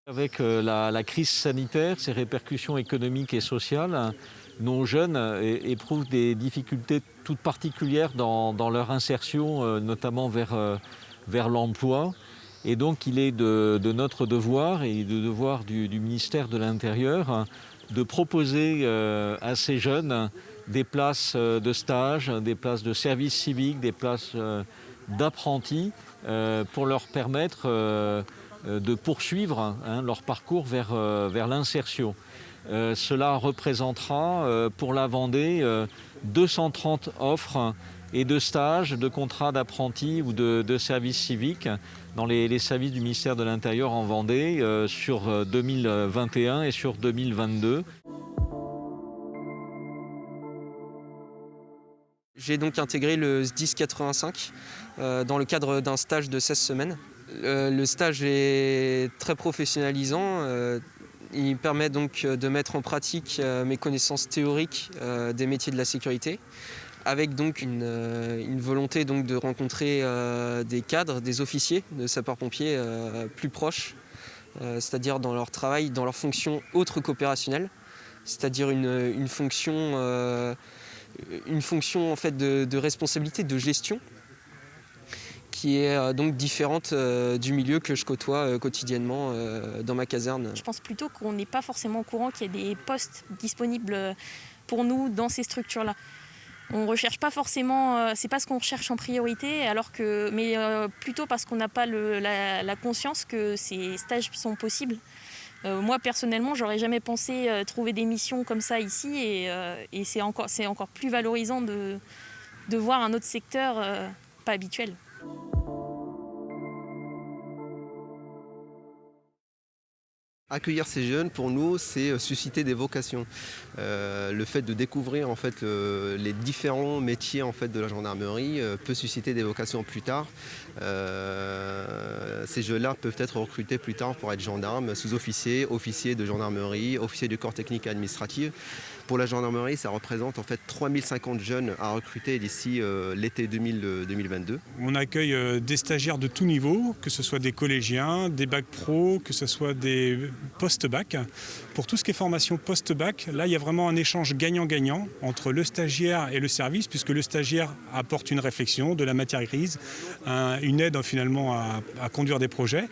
Avec la crise sanitaire, ses répercussions économiques et sociales, nos jeunes éprouvent des difficultés toutes particulières dans leur insertion, notamment vers l'emploi. Et donc il est de notre devoir et de devoir du ministère de l'Intérieur de proposer à ces jeunes des places de stage, des places de service civique, des places d'apprentis pour leur permettre de poursuivre leur parcours vers l'insertion. Cela représentera pour la Vendée 230 offres et de stages, de contrats d'apprentis ou de services civiques dans les services du ministère de l'Intérieur en Vendée sur 2021 et sur 2022. J'ai donc intégré le SDIS 85 dans le cadre d'un stage de 16 semaines. Le stage est très professionnalisant. Il permet donc de mettre en pratique mes connaissances théoriques des métiers de la sécurité, avec donc une volonté donc de rencontrer des cadres, des officiers de sapeurs-pompiers plus proches, c'est-à-dire dans leur travail, dans leur fonction autre qu'opérationnelle, c'est-à-dire une fonction en fait de responsabilité, de gestion, qui est donc différente du milieu que je côtoie quotidiennement dans ma caserne. Je pense plutôt qu'on n'est pas forcément au courant qu'il y a des postes disponibles pour nous dans ces structures-là. On ne recherche pas forcément, c'est pas ce qu'on recherche en priorité, mais plutôt parce qu'on n'a pas la conscience que ces stages sont possibles. Moi personnellement, j'aurais jamais pensé trouver des missions comme ça ici, et c'est encore plus valorisant de voir un autre secteur pas habituel. Accueillir ces jeunes, pour nous, c'est susciter des vocations. Le fait de découvrir en fait, les différents métiers en fait, de la gendarmerie peut susciter des vocations plus tard. Ces jeunes-là peuvent être recrutés plus tard pour être gendarmes, sous-officiers, officiers de gendarmerie, officiers du corps technique et administratif. Pour la gendarmerie, ça représente en fait 3050 jeunes à recruter d'ici l'été 2022. On accueille des stagiaires de tout niveau, que ce soit des collégiens, des bacs pro, que ce soit des post-bac. Pour tout ce qui est formation post-bac, là il y a vraiment un échange gagnant-gagnant entre le stagiaire et le service, puisque le stagiaire apporte une réflexion, de la matière grise, une aide finalement à conduire des projets.